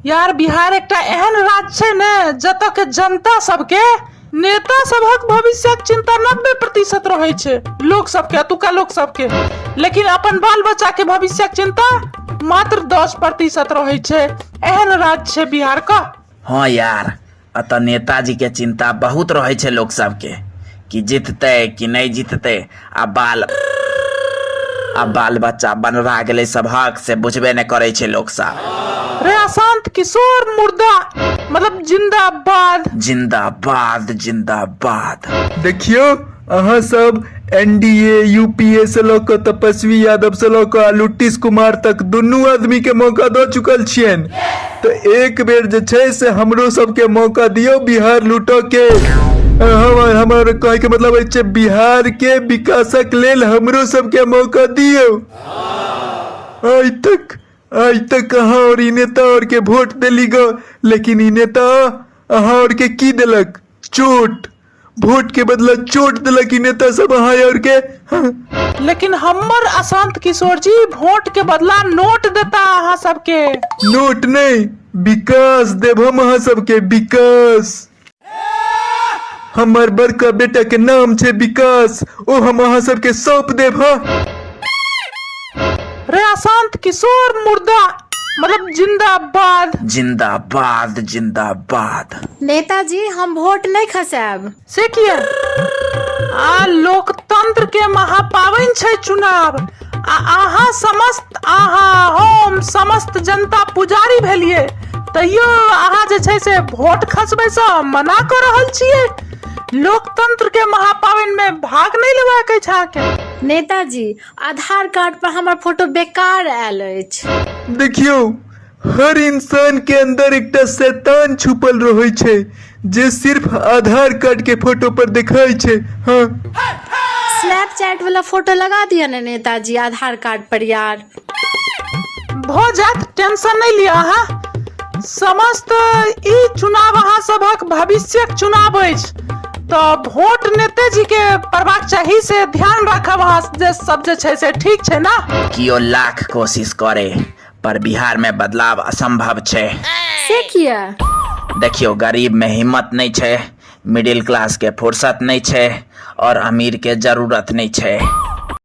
यार बिहार एक एहन राज्य छे ने जतऽ के जनता सबके नेता सबक भविष्यक चिंता 90% रहे छे लोग सबके, अतुका लोग सबके, लेकिन अपन बाल बच्चा के भविष्यक चिंता मात्र 10% रहे छे। एहन राज्य छे बिहार का। हाँ यार, अतः नेताजी के चिंता बहुत रहे छे लोग सबके कि जीतते कि नहीं जीतते। अब बाल बच्चा बनरा गेले सबहक से बुझबे न करे छे लोग सब। रे अशांत किशोर मुर्दा मतलब जिंदाबाद जिंदाबाद जिंदाबाद। देखियो अहाँ सब एनडीए यूपीए से लोग तपस्वी यादव से लोग नीतीश कुमार तक दुनू आदमी के मौका दो चुकल छियन, तो एक बेर जे छै से हमरो सबके मौका दियो बिहार लूटो के। हमारे कहे के मतलब है बिहार के विकासक लेल हमरो सबके मौका दियो। आज तक अहाँ और ई नेता और के वोट दिली गो, लेकिन ई नेता अहाँ और के की दिलक? चोट। वोट के बदला चोट दिलक ई नेता सब अहाँ और के। हाँ। लेकिन हमर अशांत किशोर जी वोट के बदला नोट देता अहाँ सबके। नोट नहीं, विकास देव हम अहाँ सबके, विकास। हमार बड़का बेटा के नाम छे विकास, ओ हम अहाँ सबके सौंप देव। हाँ। रे अशांत किशोर मुर्दा मतलब जिंदाबाद जिंदाबाद जिंदाबाद। नेताजी हम वोट नहीं खसाब। से किया? लोकतंत्र के महापावन छे चुनाव। आहा हम समस्त जनता पुजारी भेलिए, तैयो आहा जे छे से वोट खसबे से मना कर रहल छिए। लोकतंत्र के महापावन में भाग नहीं लेवा के छा के। नेताजी आधार कार्ड पर हमार फोटो बेकार आयल अछि। देखियो हर इंसान के अंदर एकटा शैतान छुपल रहे छे जे सिर्फ आधार कार्ड के फोटो पर दिखाई छे। हाँ। स्नैपचैट वाला फोटो लगा दिया ना नेताजी आधार कार्ड पर यार। हो जात, टेंशन नहीं लिया। हाँ, समस्त ई चुनाव अहाँ सबक भविष्यक चुनाव अछि, तो वोट नेताजी के परवाक चाहिए से ध्यान रखब। अहाँ जे सब जे छे से ठीक छे ना। कियो लाख कोशिश करे पर बिहार में बदलाव असंभव छे। से किया? देखियो गरीब में हिम्मत नहीं छे, मिडिल क्लास के फुर्सत नहीं छे और अमीर के जरूरत नहीं छे।